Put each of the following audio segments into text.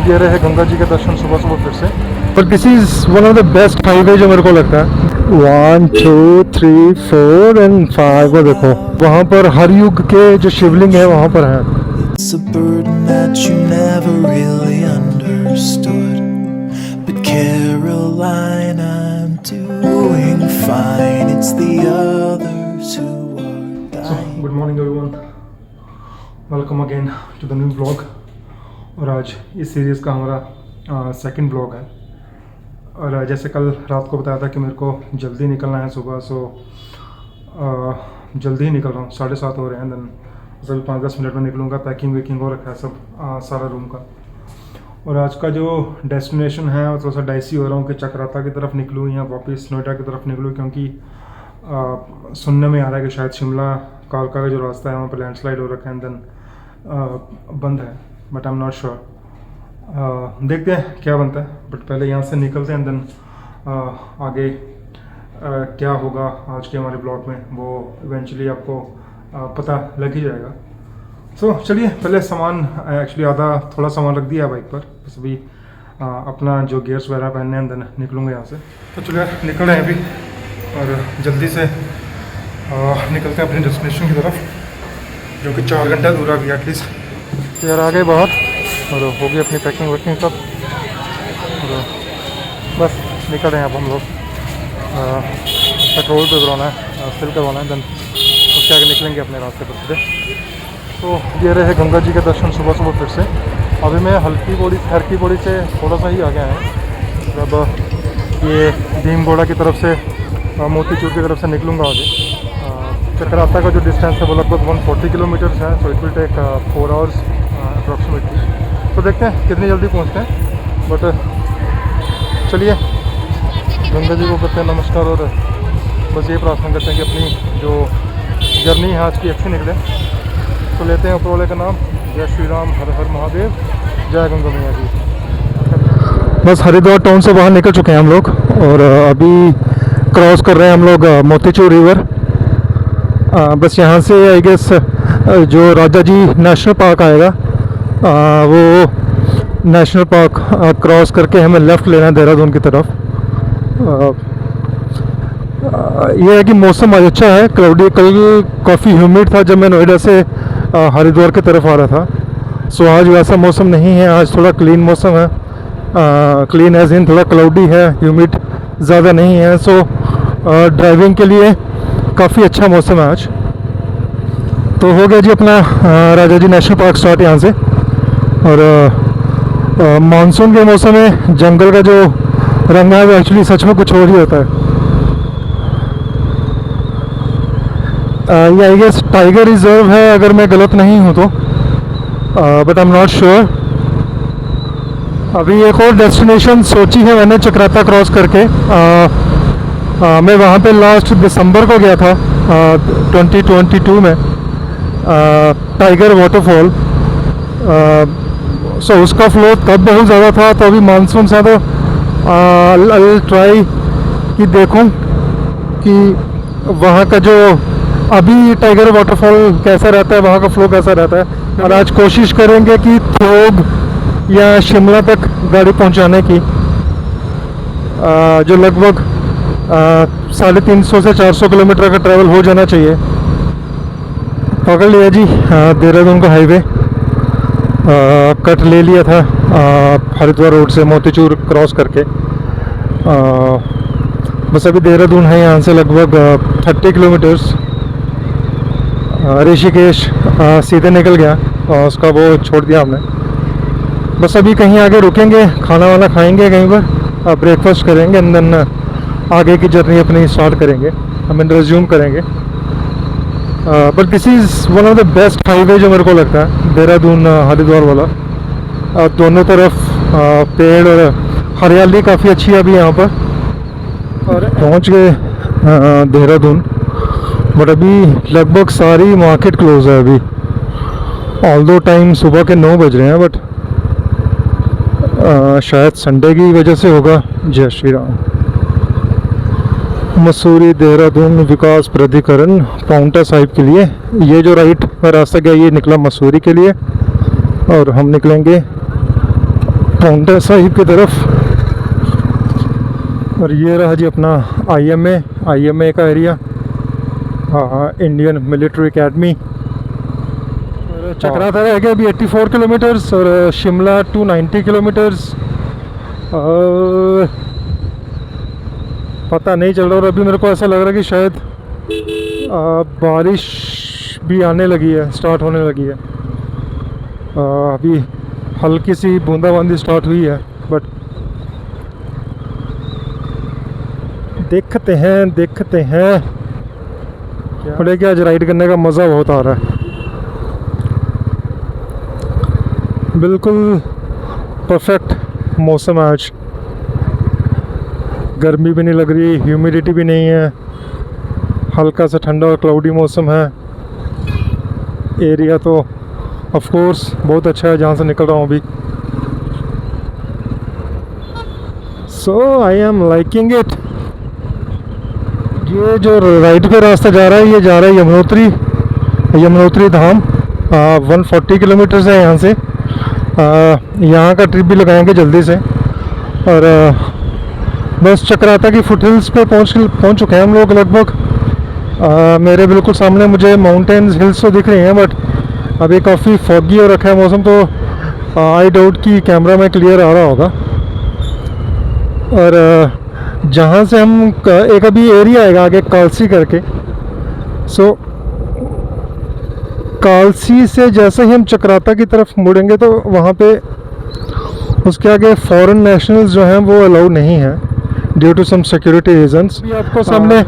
ये रहे गंगा जी के दर्शन सुबह सुबह फिर से। पर this is one of the best highway जो मेरे को लगता है। 1 2 3 4 एंड 5 वो देखो वहाँ पर हर युग के जो शिवलिंग है वहाँ पर है। It's a burden that you never really understood. But Caroline, I'm doing fine. It's the others who are dying. Good morning everyone, welcome again to the new vlog. और आज इस सीरीज़ का हमारा सेकंड व्लॉग है। और जैसे कल रात को बताया था कि मेरे को जल्दी निकलना है सुबह, सो जल्दी ही निकल रहा हूँ। 7:30 हो रहे हैं। देन सभी 5-10 मिनट में निकलूँगा। पैकिंग वेकिंग हो रखा है सब, सारा रूम का। और आज का जो डेस्टिनेशन है वो थोड़ा सा डाइसी हो रहा हूँ कि चक्राता की तरफ निकलूँ या वापस नोएडा की तरफ निकलूँ, क्योंकि सुनने में आ रहा है कि शायद शिमला कालका का जो रास्ता है वहाँ पर लैंडस्लाइड हो रखा है, देन बंद है। But I am not sure, देखते हैं क्या बनता है। बट पहले यहाँ से निकलते हैं, देन आगे क्या होगा आज के हमारे ब्लॉग में वो इवेंचुअली आपको पता लग ही जाएगा। सो चलिए, पहले सामान एक्चुअली आधा थोड़ा सामान रख दिया है बाइक पर, बस अभी अपना जो गियर्स वगैरह पहनने हैं, देन निकलूँगा यहाँ से। तो चलिए निकल रहे हैं अभी और जल्दी से निकलते हैं अपनी डेस्टिनेशन की तरफ, जो कि 4 घंटा दूर आ गया एटलीस्ट। यार आ गए बाहर और हो गई अपनी पैकिंग वैकिंग सब, और बस निकल रहे हैं अब हम लोग। पेट्रोल पे करवाना है, फिल करवाना है, देन उसके आगे निकलेंगे अपने रास्ते पर सीधे। तो ये रहे गंगा जी के दर्शन सुबह सुबह फिर से। अभी मैं हल्की पौड़ी से थोड़ा सा ही आ गया है। जब ये भीमगोड़ा की तरफ से मोतीचूर की तरफ से निकलूँगा आगे, चक्राता का जो डिस्टेंस है वो लगभग 140 किलोमीटर है। So it will take 4 hours approximately. तो देखते हैं कितनी जल्दी पहुँचते हैं। बट चलिए गंगा जी को करते हैं नमस्कार और बस ये प्रार्थना करते हैं कि अपनी जो जर्नी है आज की अच्छी निकले। तो लेते हैं ऊपर वाले का नाम। जय श्री राम, हर हर महादेव, जय गंगा मैया जी। बस हरिद्वार टाउन से बाहर निकल चुके हैं हम लोग और अभी क्रॉस कर रहे हैं हम लोग मोतीचूर रिवर। बस यहाँ से आई गेस जो राजा जी नेशनल पार्क आएगा वो नेशनल पार्क क्रॉस करके हमें लेफ़्ट लेना है देहरादून की तरफ। ये है कि मौसम आज अच्छा है, क्लाउडी। कल काफ़ी ह्यूमिड था जब मैं नोएडा से हरिद्वार की तरफ आ रहा था। सो आज वैसा मौसम नहीं है, आज थोड़ा क्लीन मौसम है। क्लीन एज इन थोड़ा क्लाउडी है, ह्यूमिड ज़्यादा नहीं है। सो ड्राइविंग के लिए काफ़ी अच्छा मौसम है आज। तो हो गया जी अपना राजा जी नेशनल पार्क स्टार्ट यहाँ से। और मानसून के मौसम में जंगल का जो रंग है वो एक्चुअली सच में कुछ और ही होता है। ये आई गेस टाइगर रिजर्व है अगर मैं गलत नहीं हूँ तो, but I am not sure. अभी एक और डेस्टिनेशन सोची है मैंने चक्राता क्रॉस करके। मैं वहाँ पे लास्ट दिसंबर को गया था 2022 में, टाइगर वाटरफॉल। सो उसका फ्लो तब बहुत ज़्यादा था। तो अभी मानसून से तो आई ट्राई कि देखूं कि वहाँ का जो अभी टाइगर वाटरफॉल कैसा रहता है, वहाँ का फ्लो कैसा रहता है। और आज कोशिश करेंगे कि थोग या शिमला तक गाड़ी पहुँचाने की, जो लगभग 350 से 400 किलोमीटर का ट्रैवल हो जाना चाहिए। पकड़ लिया जी देहरादून का हाईवे, कट ले लिया था हरिद्वार रोड से मोतीचूर क्रॉस करके। बस अभी देहरादून है यहाँ से लगभग 30 किलोमीटर्स। ऋषिकेश सीधे निकल गया और उसका वो छोड़ दिया हमने। बस अभी कहीं आगे रुकेंगे, खाना वाना खाएंगे कहीं पर, ब्रेकफास्ट करेंगे, एंड देन आगे की जर्नी अपनी स्टार्ट करेंगे, हम रिज्यूम करेंगे। But this is one of the best highway जो मेरे को लगता है, देहरादून हरिद्वार वाला। दोनों तरफ पेड़ और हरियाली काफ़ी अच्छी है अभी यहाँ पर। और पहुँच गए देहरादून, बट अभी लगभग सारी मार्केट क्लोज है अभी। ऑल्दो टाइम सुबह के 9 बज रहे हैं, बट शायद संडे की वजह से होगा। जय श्री राम। मसूरी देहरादून विकास प्राधिकरण पाउंटा साहिब के लिए ये जो राइट का रास्ता गया ये निकला मसूरी के लिए, और हम निकलेंगे पाउंटा साहिब की तरफ। और ये रहा जी अपना आईएमए का एरिया, इंडियन मिलिट्री एकेडमी। और चक्राता रह गया अभी 84 किलोमीटर्स, और शिमला 290 किलोमीटर्स। और पता नहीं चल रहा, और अभी मेरे को ऐसा लग रहा है कि शायद बारिश भी आने लगी है, स्टार्ट होने लगी है। अभी हल्की सी बूंदाबांदी स्टार्ट हुई है, बट देखते हैं बड़े क्या, आज राइड करने का मज़ा बहुत आ रहा है। बिल्कुल परफेक्ट मौसम है आज, गर्मी भी नहीं लग रही, ह्यूमिडिटी भी नहीं है, हल्का सा ठंडा और क्लाउडी मौसम है। एरिया तो ऑफ कोर्स बहुत अच्छा है जहाँ से निकल रहा हूँ अभी। सो आई एम लाइकिंग इट। ये जो राइट पे रास्ता जा रहा है, ये जा रहा है यमुनोत्री धाम। 140 किलोमीटर्स है यहाँ से। यहाँ का ट्रिप भी लगाएंगे जल्दी से। और बस चक्राता की फुट हिल्स पे पहुँच चुके हैं हम लोग लगभग। मेरे बिल्कुल सामने मुझे माउंटेन्स हिल्स तो दिख रही हैं, बट अभी काफ़ी फॉगी हो रखा है मौसम, तो आई डाउट कि कैमरा में क्लियर आ रहा होगा। और जहाँ से हम एक अभी एरिया आएगा आगे कालसी करके, सो कालसी से जैसे ही हम चक्राता की तरफ मुड़ेंगे तो वहाँ पे उसके आगे फॉरेन नेशनल्स जो हैं वो अलाउ नहीं है due to some security reasons. भी आपको सामने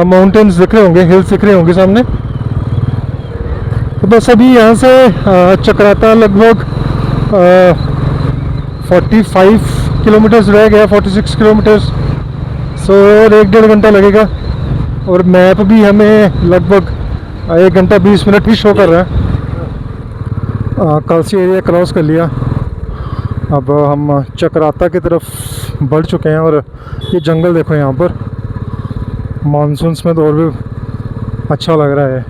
माउंटेन्स दिख रहे होंगे, हिल्स दिख रहे होंगे सामने। तो बस अभी यहाँ से चक्राता लगभग 45 किलोमीटर्स रह गया, 46 किलोमीटर्स। सो और 1-1.5 घंटा लगेगा। और मैप भी हमें लगभग 1 घंटा 20 मिनट ही शो कर रहा है। कालसी एरिया क्रॉस कर लिया, अब हम चक्राता की तरफ बढ़ चुके हैं। और ये जंगल देखो यहाँ पर, मानसून्स में तो और भी अच्छा लग रहा है।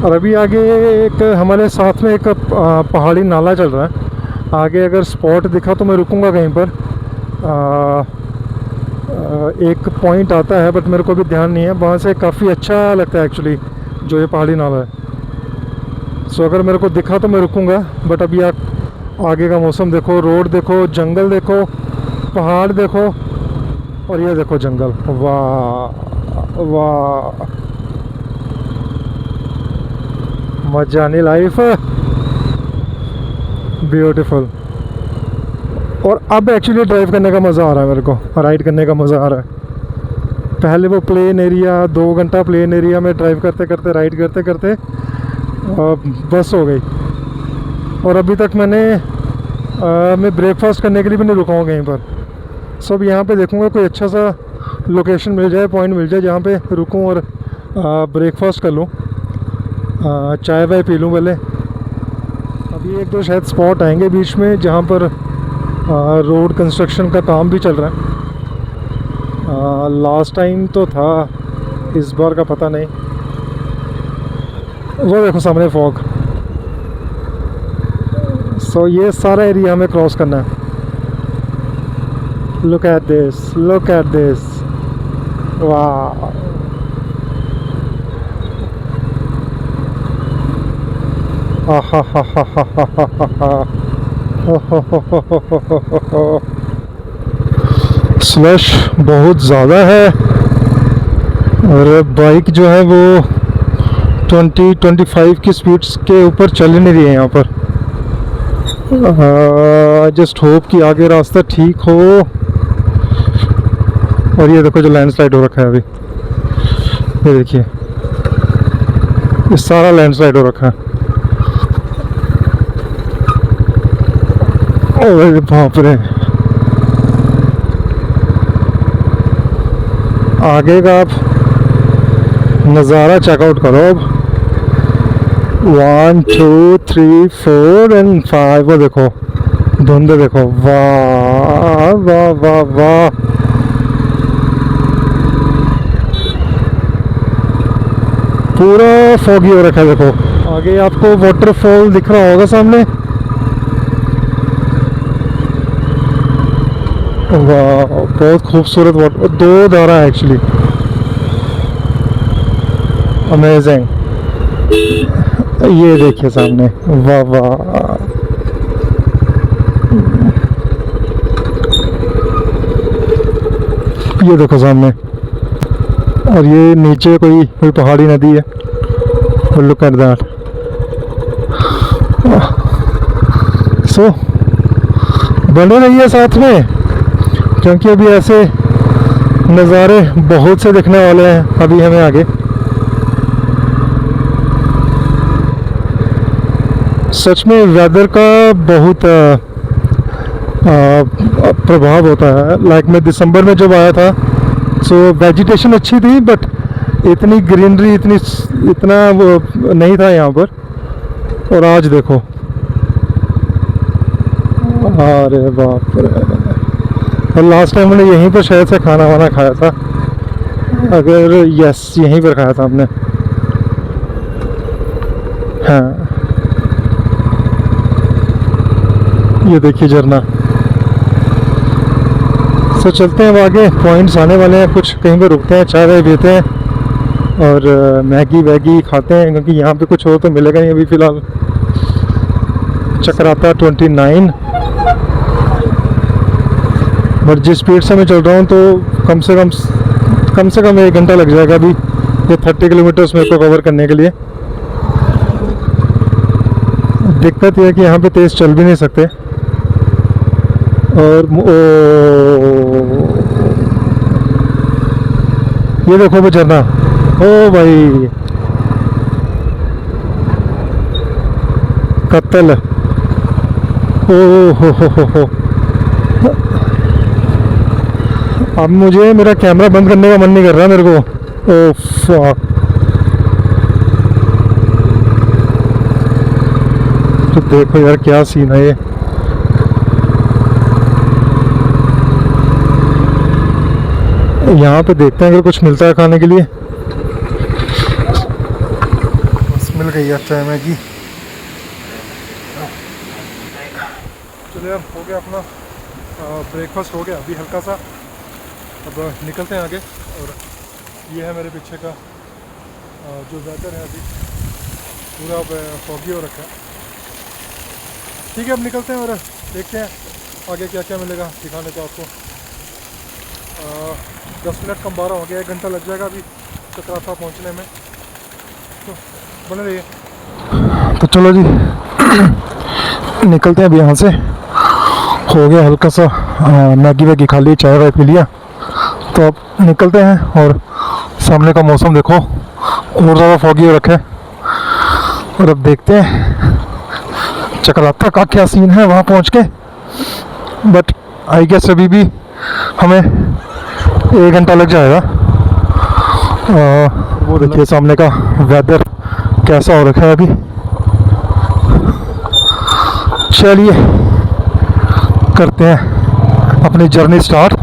और अभी आगे एक हमारे साथ में एक पहाड़ी नाला चल रहा है। आगे अगर स्पॉट दिखा तो मैं रुकूंगा कहीं पर। एक पॉइंट आता है बट मेरे को भी ध्यान नहीं है, वहाँ से काफ़ी अच्छा लगता है एक्चुअली जो ये पहाड़ी नाला है। सो अगर मेरे को दिखा तो मैं रुकूंगा, बट अभी आप आगे का मौसम देखो, रोड देखो, जंगल देखो, पहाड़ देखो, और ये देखो जंगल। वाह वाह, मजानी लाइफ, ब्यूटीफुल। और अब एक्चुअली ड्राइव करने का मज़ा आ रहा है मेरे को, राइड करने का मज़ा आ रहा है। पहले वो प्लेन एरिया, 2 घंटा प्लेन एरिया में ड्राइव करते करते, राइड करते करते बस हो गई। और अभी तक मैं ब्रेकफास्ट करने के लिए भी नहीं रुका हूँ कहीं पर। सब यहाँ पे देखूँगा कोई अच्छा सा लोकेशन मिल जाए, पॉइंट मिल जाए जहाँ पे रुकूँ और ब्रेकफास्ट कर लूँ, चाय वाय पी लूँ पहले। अभी 1-2 शायद स्पॉट आएंगे बीच में जहाँ पर रोड कंस्ट्रक्शन का काम भी चल रहा है। लास्ट टाइम तो था, इस बार का पता नहीं। वो देखो सामने फॉग। सो ये सारा एरिया हमें क्रॉस करना है। Look at this, look at this, वाह। स्लश बहुत ज़्यादा है और बाइक जो है वो 20-25 की स्पीड्स के ऊपर चल नहीं रही है यहाँ पर। जस्ट होप कि आगे रास्ता ठीक हो। और ये देखो जो लैंडस्लाइड हो रखा है अभी, ये देखिए, ये सारा लैंडस्लाइड हो रखा है। ओए बाप रे, आगे का आप नज़ारा चेकआउट करो अब। 1 2 3 4 एंड 5, वो देखो धुंध देखो, वाह वाह वाह वाह। पूरा फॉगी हो रखा है देखो। आगे आपको वाटरफॉल दिख रहा होगा सामने। वाह, बहुत खूबसूरत वाटर, 2 धारा है एक्चुअली। अमेजिंग। ये देखिए सामने, वाह वाह। ये देखो सामने, और ये नीचे कोई पहाड़ी नदी है। Look at that. सो बने रहिए साथ में, क्योंकि अभी ऐसे नज़ारे बहुत से दिखने वाले हैं अभी हमें आगे। सच में वेदर का बहुत प्रभाव होता है। लाइक मैं दिसंबर में जब आया था, सो वेजिटेशन अच्छी थी, बट इतनी ग्रीनरी, इतना वो नहीं था यहाँ पर। और आज देखो, अरे बाप रे। और लास्ट टाइम हमने यहीं पर शायद से खाना वाना खाया था, अगर यस यहीं पर खाया था हमने। हाँ, ये देखिए झरना। तो चलते हैं अब आगे, पॉइंट्स आने वाले हैं कुछ, कहीं पे रुकते हैं, चाय वाय पीते हैं और मैगी वैगी खाते हैं, क्योंकि यहाँ पे कुछ और तो मिलेगा नहीं अभी फ़िलहाल। चक्राता 29, बट जिस स्पीड से मैं चल रहा हूँ तो कम से कम 1 घंटा लग जाएगा अभी ये 30 किलोमीटर्स मेरे को कवर करने के लिए। दिक्कत यह है कि यहाँ पे तेज़ चल भी नहीं सकते। और ये देखो वो झरना, ओ भाई, कत्ल। ओ हो। अब मुझे मेरा कैमरा बंद करने का मन नहीं कर रहा मेरे को। Oh fuck. तो देखो यार क्या सीन है ये। यहाँ पे देखते हैं अगर कुछ मिलता है खाने के लिए। बस मिल गई यार चाय मैगी। चलो यार, हो गया अपना ब्रेकफास्ट हो गया अभी हल्का सा। अब निकलते हैं आगे। और ये है मेरे पीछे का जो वेदर है अभी, पूरा फॉगी हो रखा है। ठीक है, अब निकलते हैं और देखते हैं आगे क्या क्या मिलेगा दिखाने को आपको। 10 मिनट कम 12 हो गया, 1 घंटा लग जाएगा अभी चक्राता पहुंचने में, तो बने रहिए। तो चलो जी निकलते हैं अभी यहाँ से। हो गया हल्का सा मैगी वैगी खा ली, चाय वाय पी लिया, तो अब निकलते हैं। और सामने का मौसम देखो, और ज़्यादा फॉगी हो रखा है। और अब देखते हैं चक्राता का क्या सीन है वहाँ पहुँच के। बट आई गेस अभी भी हमें 1 घंटा लग जाएगा। वो देखिए सामने का वेदर कैसा हो रखा है अभी। चलिए करते हैं अपनी जर्नी स्टार्ट।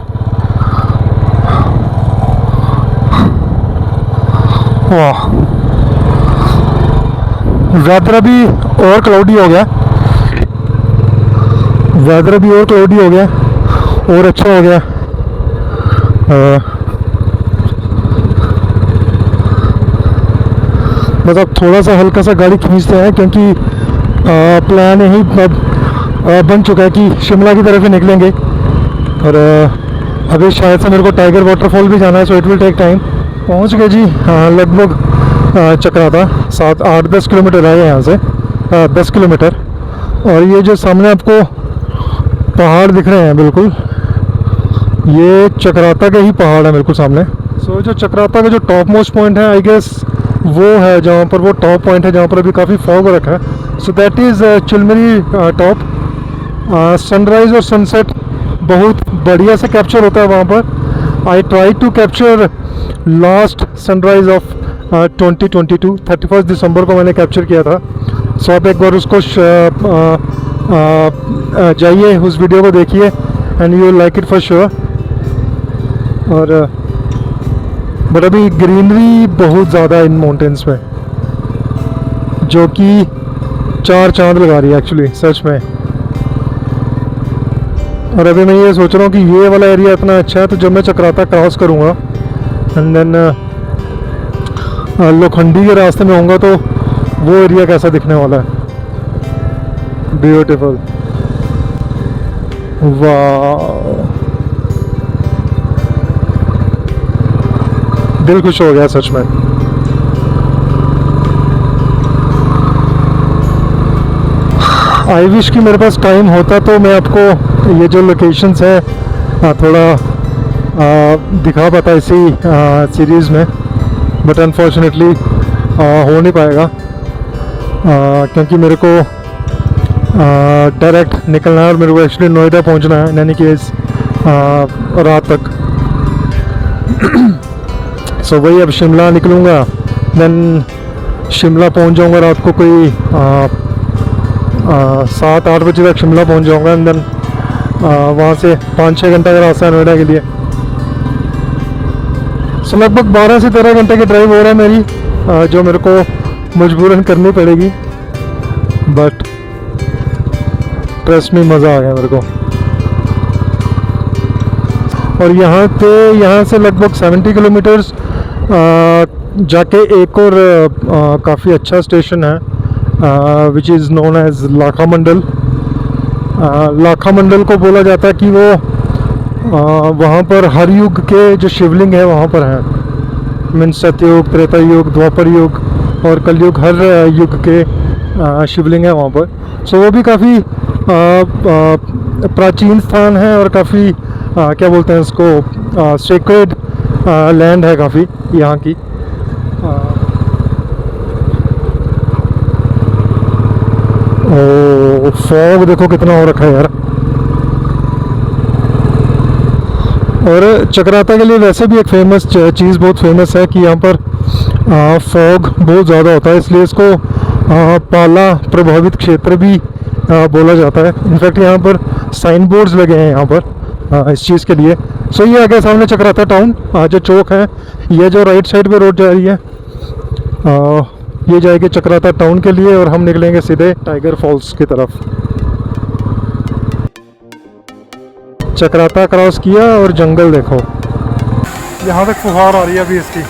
वाह, वेदर अभी और क्लाउडी हो गया, वेदर अभी और क्लाउडी हो गया और अच्छा हो गया। मतलब थोड़ा सा हल्का सा गाड़ी खींचते हैं, क्योंकि प्लान यही बन चुका है कि शिमला की तरफ ही निकलेंगे। और अभी शायद से मेरे को टाइगर वाटरफॉल भी जाना है, so it will take time. पहुंच गए जी लगभग चक्राता 7-8-10 किलोमीटर है यहाँ से, 10 किलोमीटर। और ये जो सामने आपको पहाड़ दिख रहे हैं बिल्कुल, ये चक्राता के ही पहाड़ है बिल्कुल सामने। सो जो चक्राता का जो टॉप मोस्ट पॉइंट है, आई गेस वो है जहाँ पर, वो टॉप पॉइंट है जहाँ पर अभी काफ़ी फॉग रखा है। So that is Chilmari top. Sunrise और सनसेट बहुत बढ़िया से कैप्चर होता है वहाँ पर। I try to capture last sunrise of 2022, 31 दिसंबर को मैंने कैप्चर किया था। सो आप एक बार उसको जाइए, उस वीडियो को देखिए, and you like it for sure. और बट अभी ग्रीनरी बहुत ज़्यादा इन माउंटेन्स में, जो कि 4 चांद लगा रही है एक्चुअली सच में। और अभी मैं ये सोच रहा हूँ कि ये वाला एरिया इतना अच्छा है, तो जब मैं चक्राता क्रॉस करूँगा एंड देन लोखंडी के रास्ते में होऊंगा तो वो एरिया कैसा दिखने वाला है। ब्यूटीफुल, वाह, दिल खुश हो गया सच में। आई विश कि मेरे पास टाइम होता तो मैं आपको ये जो लोकेशंस है थोड़ा दिखा पाता इसी सीरीज़ में, बट अनफॉर्चुनेटली हो नहीं पाएगा क्योंकि मेरे को डायरेक्ट निकलना है और मेरे को एक्चुअली नोएडा पहुंचना है इन एनी केस रात तक। सो वही अब शिमला निकलूँगा, देन शिमला पहुंच जाऊँगा रात को कोई 7-8 बजे तक शिमला पहुंच जाऊँगा एंड देन वहाँ से 5-6 घंटे का रास्ता है नोएडा के लिए। सो लगभग 12 से 13 घंटे की ड्राइव हो रहा है मेरी, जो मेरे को मजबूरन करनी पड़ेगी, बट ट्रस्ट में मज़ा आ गया मेरे को। और यहाँ से लगभग 70 किलोमीटर्स जाके एक और काफ़ी अच्छा स्टेशन है विच इज़ नोन एज लाखा मंडल। लाखा मंडल को बोला जाता है कि वो वहाँ पर हर युग के जो शिवलिंग है वहाँ पर हैं, मीन्स सतयुग, त्रेता युग, द्वापर युग और कलयुग, हर युग के शिवलिंग है वहाँ पर। सो वो भी काफ़ी प्राचीन स्थान है और काफ़ी क्या बोलते हैं इसको, सेक्रेड लैंड है काफ़ी यहाँ की। ओ फॉग देखो कितना हो रखा है यार। और चक्राता के लिए वैसे भी एक फेमस चीज़ बहुत फेमस है कि यहाँ पर फॉग बहुत ज़्यादा होता है, इसलिए इसको पाला प्रभावित क्षेत्र भी बोला जाता है। इनफैक्ट यहाँ पर साइन बोर्ड्स लगे हैं यहाँ पर इस चीज़ के लिए। सो ये आगे सामने चक्राता टाउन जो चौक है, ये जो राइट साइड पे रोड जा रही है ये जाएगी चक्राता टाउन के लिए और हम निकलेंगे सीधे टाइगर फॉल्स की तरफ। चक्राता क्रॉस किया और जंगल देखो, यहाँ तक फुहार आ रही है अभी इसकी।